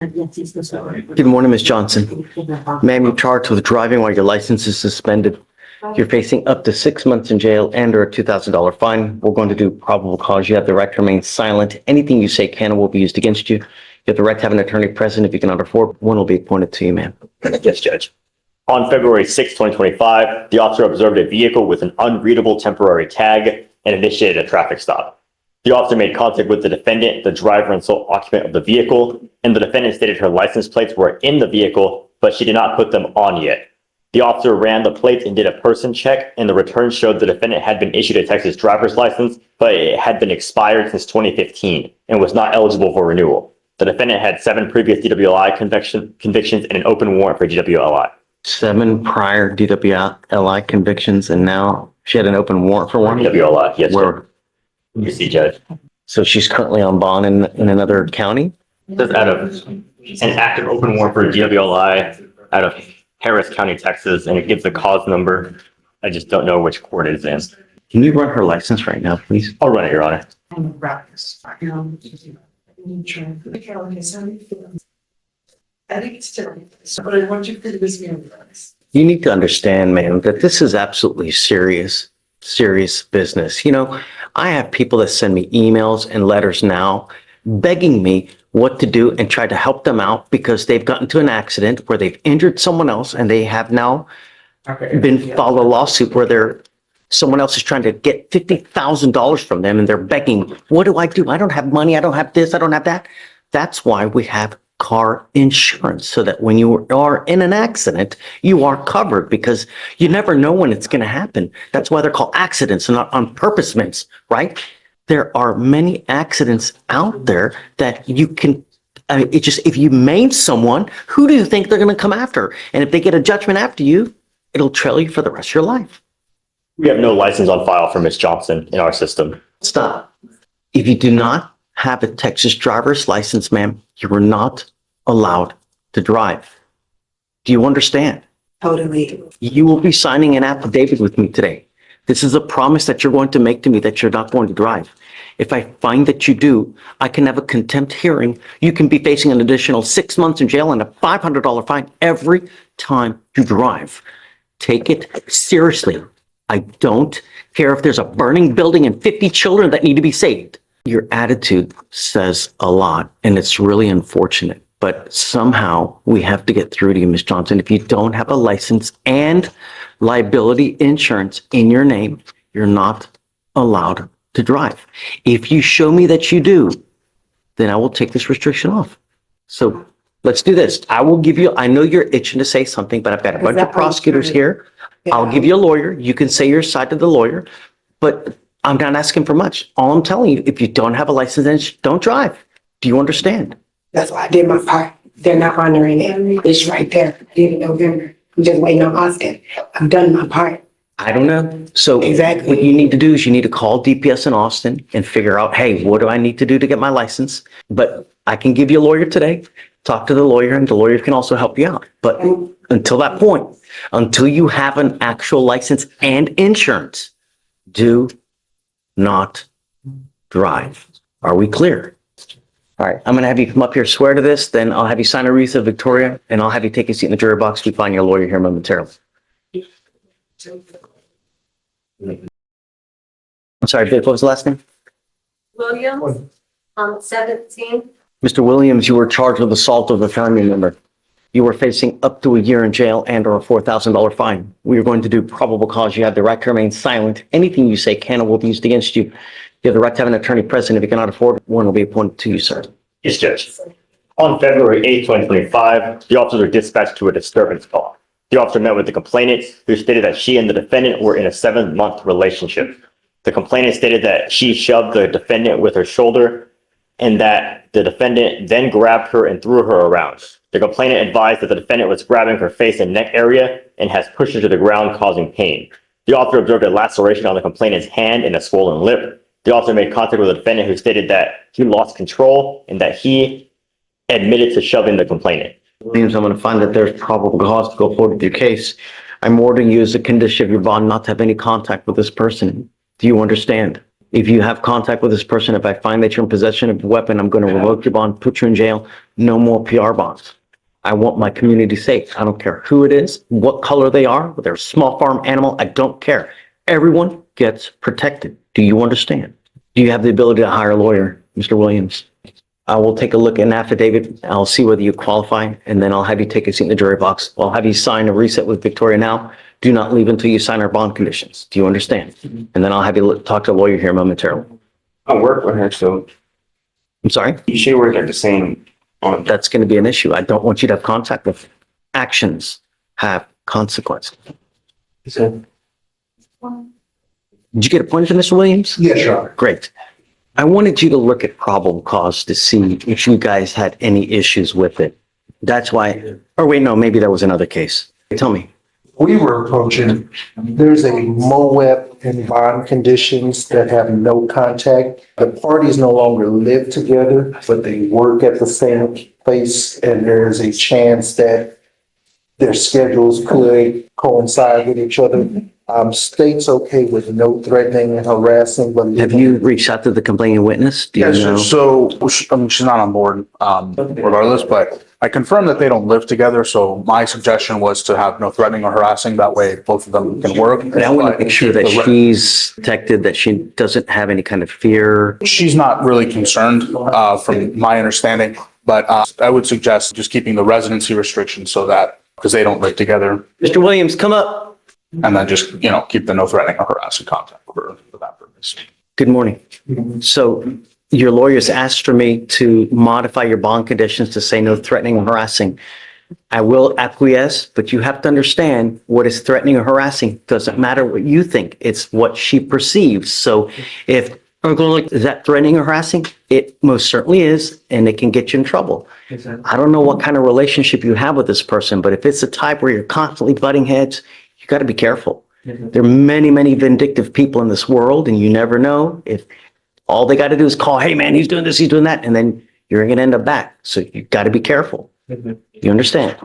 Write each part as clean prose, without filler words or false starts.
Good morning, Ms. Johnson. Ma'am, you're charged with driving while your license is suspended. You're facing up to 6 months in jail and or a $2,000 fine. We're going to do probable cause. You have the right to remain silent. Anything you say can and will be used against you. You have the right to have an attorney present. If you cannot afford, one will be appointed to you, ma'am. Yes, Judge. On February 6, 2025, the officer observed a vehicle with an unreadable temporary tag and initiated a traffic stop. The officer made contact with the defendant, the driver and sole occupant of the vehicle, and the defendant stated her license plates were in the vehicle, but she did not put them on yet. The officer ran the plates and did a person check, and the return showed the defendant had been issued a Texas driver's license, but it had been expired since 2015 and was not eligible for renewal. The defendant had 7 previous DWI convictions and an open warrant for DWI. 7 prior DWI convictions, and now she had an open warrant for one? DWI, yes. Where? You see, Judge. So she's currently on bond in another county? That's out of an active open warrant for DWI out of Harris County, Texas, and it gives the cause number. I just don't know which court it's in. Can you run her license right now, please? I'll run it, Your Honor. You need to understand, ma'am, that this is absolutely serious business. You know, I have people that send me emails and letters now begging me what to do and try to help them out because they've gotten into an accident where they've injured someone else and they have now been filed a lawsuit where someone else is trying to get $50,000 from them and they're begging, what do? I don't have money. I don't have this. I don't have that. That's why we have car insurance, so that when you are in an accident, you are covered, because you never know when it's going to happen. That's why they're called accidents and not on purposements, right? There are many accidents out there that you can, if you maim someone, who do you think they're going to come after? And if they get a judgment after you, it'll trail you for the rest of your life. We have no license on file for Ms. Johnson in our system. Stop. If you do not have a Texas driver's license, ma'am, you are not allowed to drive. Do you understand? Totally. You will be signing an affidavit with me today. This is a promise that you're going to make to me that you're not going to drive. If I find that you do, I can have a contempt hearing. You can be facing an additional 6 months in jail and a $500 fine every time you drive. Take it seriously. I don't care if there's a burning building and 50 children that need to be saved. Your attitude says a lot, and it's really unfortunate. But somehow we have to get through to you, Ms. Johnson. If you don't have a license and liability insurance in your name, you're not allowed to drive. If you show me that you do, then I will take this restriction off. So let's do this. I will give you, I know you're itching to say something, but I've got a bunch of prosecutors here. I'll give you a lawyer. You can say your side to the lawyer, but I'm not asking for much. All I'm telling you, if you don't have a license, then don't drive. Do you understand? That's why I did my part. They're not honoring it. It's right there. I did it in November. I'm just waiting on Austin. I've done my part. I don't know. So Exactly. what you need to do is you need to call DPS in Austin and figure out, hey, what do I need to do to get my license? But I can give you a lawyer today. Talk to the lawyer, and the lawyer can also help you out. But until that point, until you have an actual license and insurance, do not drive. Are we clear? All right, I'm going to have you come up here, swear to this, then I'll have you sign a wreath of Victoria, and I'll have you take a seat in the jury box. We find your lawyer here momentarily. I'm sorry, Vic, what was the last name? Williams, 17. Mr. Williams, you were charged with assault of a family member. You were facing up to a year in jail and or a $4,000 fine. We are going to do probable cause. You have the right to remain silent. Anything you say can or will be used against you. You have the right to have an attorney present. If you cannot afford, one will be appointed to you, sir. Yes, Judge. On February 8, 2025, the officers were dispatched to a disturbance call. The officer met with the complainant, who stated that she and the defendant were in a 7-month relationship. The complainant stated that she shoved the defendant with her shoulder and that the defendant then grabbed her and threw her around. The complainant advised that the defendant was grabbing her face and neck area and has pushed her to the ground, causing pain. The officer observed a laceration on the complainant's hand and a swollen lip. The officer made contact with the defendant, who stated that he lost control and that he admitted to shoving the complainant. Williams, I'm going to find that there's probable cause to go forward with your case. I'm ordering you as a condition of your bond not to have any contact with this person. Do you understand? If you have contact with this person, if I find that you're in possession of a weapon, I'm going to revoke your bond, put you in jail. No more PR bonds. I want my community safe. I don't care who it is, what color they are, whether they're a small farm animal. I don't care. Everyone gets protected. Do you understand? Do you have the ability to hire a lawyer, Mr. Williams? I will take a look at an affidavit. I'll see whether you qualify, and then I'll have you take a seat in the jury box. I'll have you sign a reset with Victoria now. Do not leave until you sign our bond conditions. Do you understand? And then I'll have you talk to a lawyer here momentarily. I work with her, so I'm sorry? you should work at the same on. That's going to be an issue. I don't want you to have contact with her. Actions have consequences. Did you get appointed, Mr. Williams? Yes, Your Honor. Great. I wanted you to look at probable cause to see if you guys had any issues with it. That's why, or wait, no, maybe that was another case. Tell me. We were approaching, there's a MOAB and bond conditions that have no contact. The parties no longer live together, but they work at the same place, and there's a chance that their schedules could coincide with each other. State's okay with no threatening and harassing, but. Have you reached out to the complaining witness? Do you Yes, know? so, I mean, she's not on board, regardless, but I confirmed that they don't live together, so my suggestion was to have no threatening or harassing, that way both of them can work. But I want to make sure that she's protected, that she doesn't have any kind of fear. She's not really concerned, from my understanding, but, I would suggest just keeping the residency restrictions so that, because they don't live together, Mr. Williams, come up. and then just, keep the no threatening or harassing contact for that purpose. Good morning. So your lawyers asked for me to modify your bond conditions to say no threatening or harassing. I will acquiesce, but you have to understand what is threatening or harassing. Doesn't matter what you think. It's what she perceives. So if I'm going like, is that threatening or harassing? It most certainly is, and it can get you in trouble. I don't know what kind of relationship you have with this person, but if it's a type where you're constantly butting heads, you got to be careful. There are many, many vindictive people in this world, and you never know if all they got to do is call, hey man, he's doing this, he's doing that, and then you're going to end up back. So you got to be careful. You understand?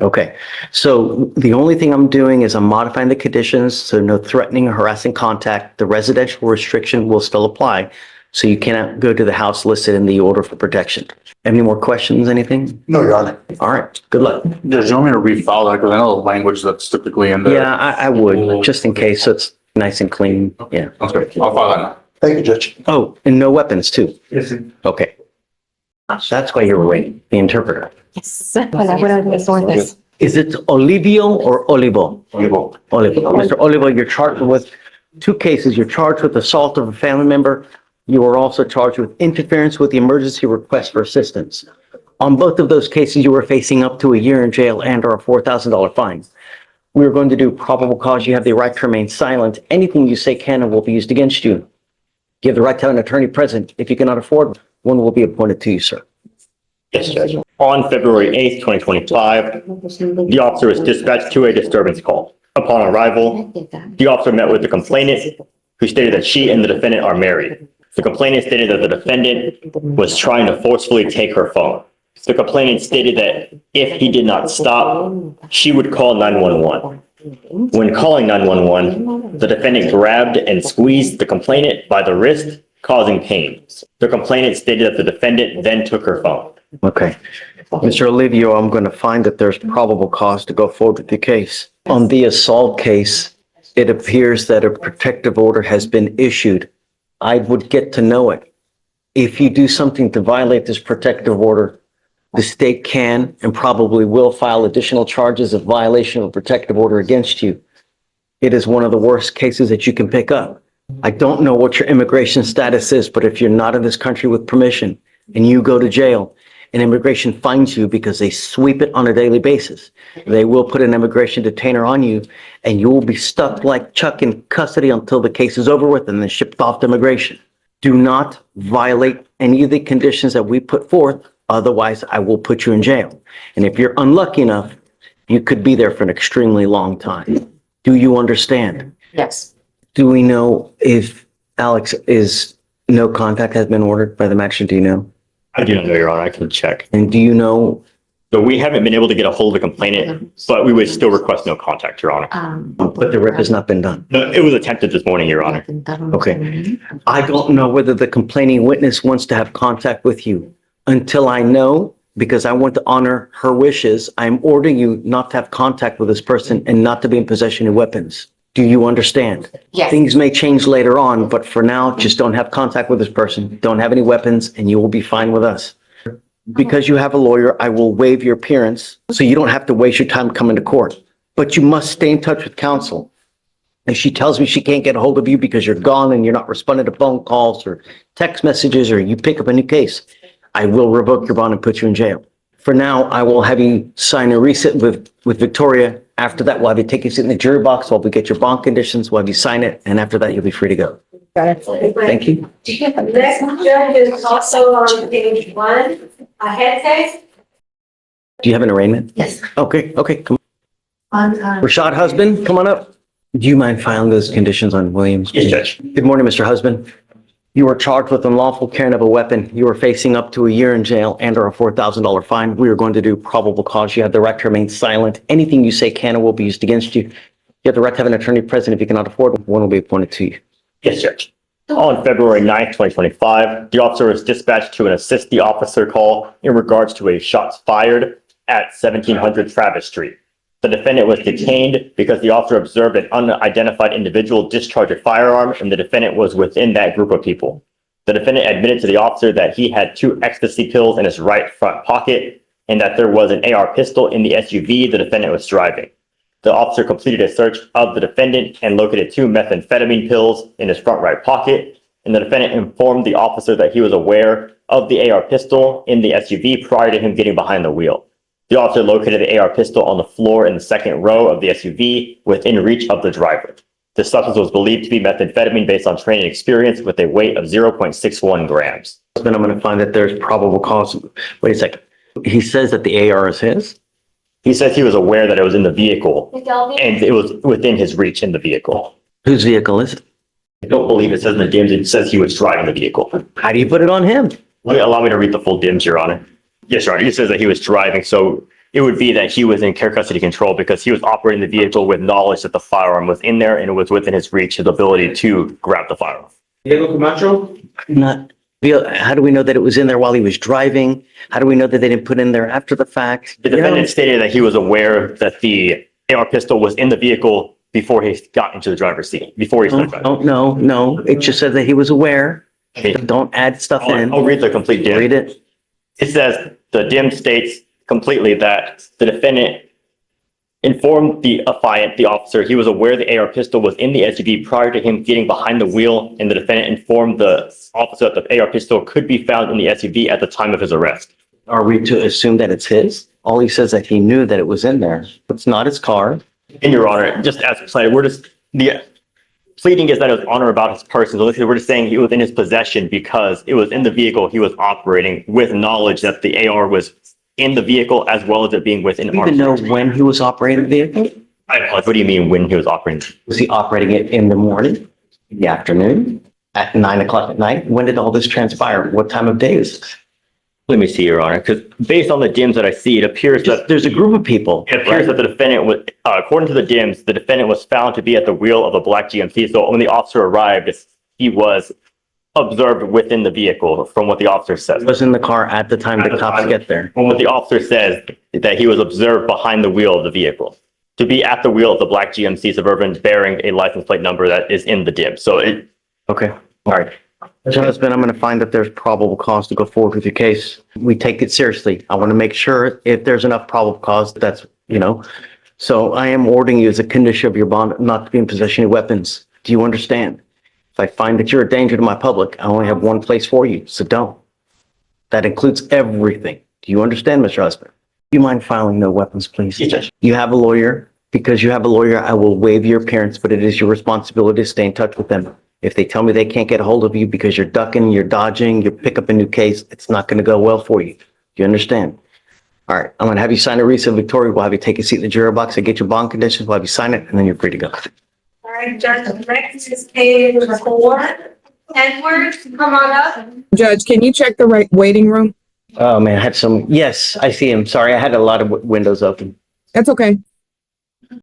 Okay. So the only thing I'm doing is I'm modifying the conditions so no threatening or harassing contact. The residential restriction will still apply. So you cannot go to the house listed in the order for protection. Any more questions, anything? No, Your Honor. All right. Good luck. Does you want me to refile that? Because I know the language that's typically in there. Yeah, I would, just in case, so it's nice and clean. Yeah. Sounds good. I'll file that now. Thank you, Judge. Oh, and no weapons too. Yes, sir. Okay. That's why you were waiting, the interpreter. Yes. Hola, buenas tardes. Is it Olivio or Olivo? Olivo. Olivo. Mr. Olivo, you're charged with two cases. You're charged with assault of a family member. You are also charged with interference with the emergency request for assistance. On both of those cases, you were facing up to a year in jail and or a $4,000 fine. We're going to do probable cause. You have the right to remain silent. Anything you say can and will be used against you. You have the right to have an attorney present. If you cannot afford one, will be appointed to you, sir. Yes, Judge. On February 8th, 2025, the officer was dispatched to a disturbance call. Upon arrival, the officer met with the complainant, who stated that she and the defendant are married. The complainant stated that the defendant was trying to forcefully take her phone. The complainant stated that if he did not stop, she would call 911. When calling 911, the defendant grabbed and squeezed the complainant by the wrist, causing pain. The complainant stated that the defendant then took her phone. Okay. Mr. Olivio, I'm going to find that there's probable cause to go forward with the case. On the assault case, it appears that a protective order has been issued. I would get to know it. If you do something to violate this protective order, the state can and probably will file additional charges of violation of a protective order against you. It is one of the worst cases that you can pick up. I don't know what your immigration status is, but if you're not in this country with permission and you go to jail and immigration finds you because they sweep it on a daily basis, they will put an immigration detainer on you and you will be stuck like Chuck in custody until the case is over with and then shipped off to immigration. Do not violate any of the conditions that we put forth. Otherwise, I will put you in jail. And if you're unlucky enough, you could be there for an extremely long time. Do you understand? Yes. Do we know if Alex is no contact has been ordered by the magistrate? Do you know? I do not know, Your Honor. I can check. And do you know So we haven't been able to get a hold of the complainant, but we would still request no contact, Your Honor. But the rip has not been done. No, it was attempted this morning, Your Honor. Okay. I don't know whether the complaining witness wants to have contact with you. Until I know, because I want to honor her wishes, I'm ordering you not to have contact with this person and not to be in possession of weapons. Do you understand? Yes. Things may change later on, but for now, just don't have contact with this person. Don't have any weapons and you will be fine with us. Because you have a lawyer, I will waive your appearance, so you don't have to waste your time coming to court. But you must stay in touch with counsel. If she tells me she can't get a hold of you because you're gone and you're not responding to phone calls or text messages, or you pick up a new case, I will revoke your bond and put you in jail. For now, I will have you sign a receipt with Victoria. After that, we'll have you take your seat in the jury box while we get your bond conditions, we'll have you sign it, and after that, you'll be free to go. Thank you. Next judge is also on page 1, a head case. Do you have an arraignment? Yes. Okay, come On, on. Rashad Husband, come on up. Do you mind filing those conditions on Williams? Yes, Judge. Good morning, Mr. Husband. You are charged with unlawful carrying of a weapon. You are facing up to a year in jail and or a $4,000 fine. We are going to do probable cause. You have the right to remain silent. Anything you say can or will be used against you. You have the right to have an attorney present. If you cannot afford one will be appointed to you. Yes, Judge. On February 9th, 2025, the officer was dispatched to assist the officer call in regards to a shots fired at 1700 Travis Street. The defendant was detained because the officer observed an unidentified individual discharge a firearm, and the defendant was within that group of people. The defendant admitted to the officer that he had 2 ecstasy pills in his right front pocket and that there was an AR pistol in the SUV the defendant was driving. The officer completed a search of the defendant and located 2 methamphetamine pills in his front right pocket, and the defendant informed the officer that he was aware of the AR pistol in the SUV prior to him getting behind the wheel. The officer located the AR pistol on the floor in the second row of the SUV within reach of the driver. The substance was believed to be methamphetamine based on training experience with a weight of 0.61 grams. Then I'm going to find that there's probable cause. Wait a second. He says that the AR is his? He says he was aware that it was in the vehicle and it was within his reach in the vehicle. Whose vehicle is it? I don't believe it says in the DIMS, it says he was driving the vehicle. How do you put it on him? Allow me to read the full DIMS, Your Honor. Yes, Your Honor. It says that he was driving, so it would be that he was in care custody control because he was operating the vehicle with knowledge that the firearm was in there and it was within his reach, his ability to grab the firearm. Diego Camacho? Not, how do we know that it was in there while he was driving? How do we know that they didn't put in there after the fact? The defendant stated that he was aware that the AR pistol was in the vehicle before he got into the driver's seat, before he started driving. No. It just said that he was aware. Okay. Don't add stuff in. I'll read the complete DIM. Read it. It says the DIM states completely that the defendant informed the affiant, the officer, he was aware the AR pistol was in the SUV prior to him getting behind the wheel, and the defendant informed the officer that the AR pistol could be found in the SUV at the time of his arrest. Are we to assume that it's his? All he says that he knew that it was in there. It's not his car. And Your Honor, just as planned, the pleading is that it was on or about his person. So we're just saying he was in his possession because it was in the vehicle he was operating with knowledge that the AR was in the vehicle as well as it being within Do you even know when he was operating the vehicle? I apologize. What do you mean when he was operating? Was he operating it in the morning, in the afternoon, at 9 o'clock at night? When did all this transpire? What time of day is this? Let me see, Your Honor, because based on the DIMS that I see, it appears that There's a group of people. it appears that the defendant was, according to the DIMS, the defendant was found to be at the wheel of a black GMC. So when the officer arrived, he was observed within the vehicle from what the officer says. Was in the car at the time the cops get there. From what the officer says, that he was observed behind the wheel of the vehicle. To be at the wheel of the black GMC Suburban bearing a license plate number that is in the DIMS. So it, Okay, all right. Mr. Husband, I'm going to find that there's probable cause to go forward with your case. We take it seriously. I want to make sure if there's enough probable cause, that's, So I am ordering you as a condition of your bond not to be in possession of weapons. Do you understand? If I find that you're a danger to my public, I only have one place for you, so don't. That includes everything. Do you understand, Mr. Husband? Do you mind filing no weapons, please? Yes, Judge. You have a lawyer. Because you have a lawyer, I will waive your appearance, but it is your responsibility to stay in touch with them. If they tell me they can't get a hold of you because you're ducking, you're dodging, you pick up a new case, it's not going to go well for you. Do you understand? All right, I'm going to have you sign a receipt, Victoria. We'll have you take a seat in the jury box and get your bond conditions. We'll have you sign it, and then you're free to go. All right, Judge, next is page 4. Edward, come on up. Judge, can you check the right waiting room? Oh man, I had some, yes, I see him. Sorry, I had a lot of windows open. That's okay.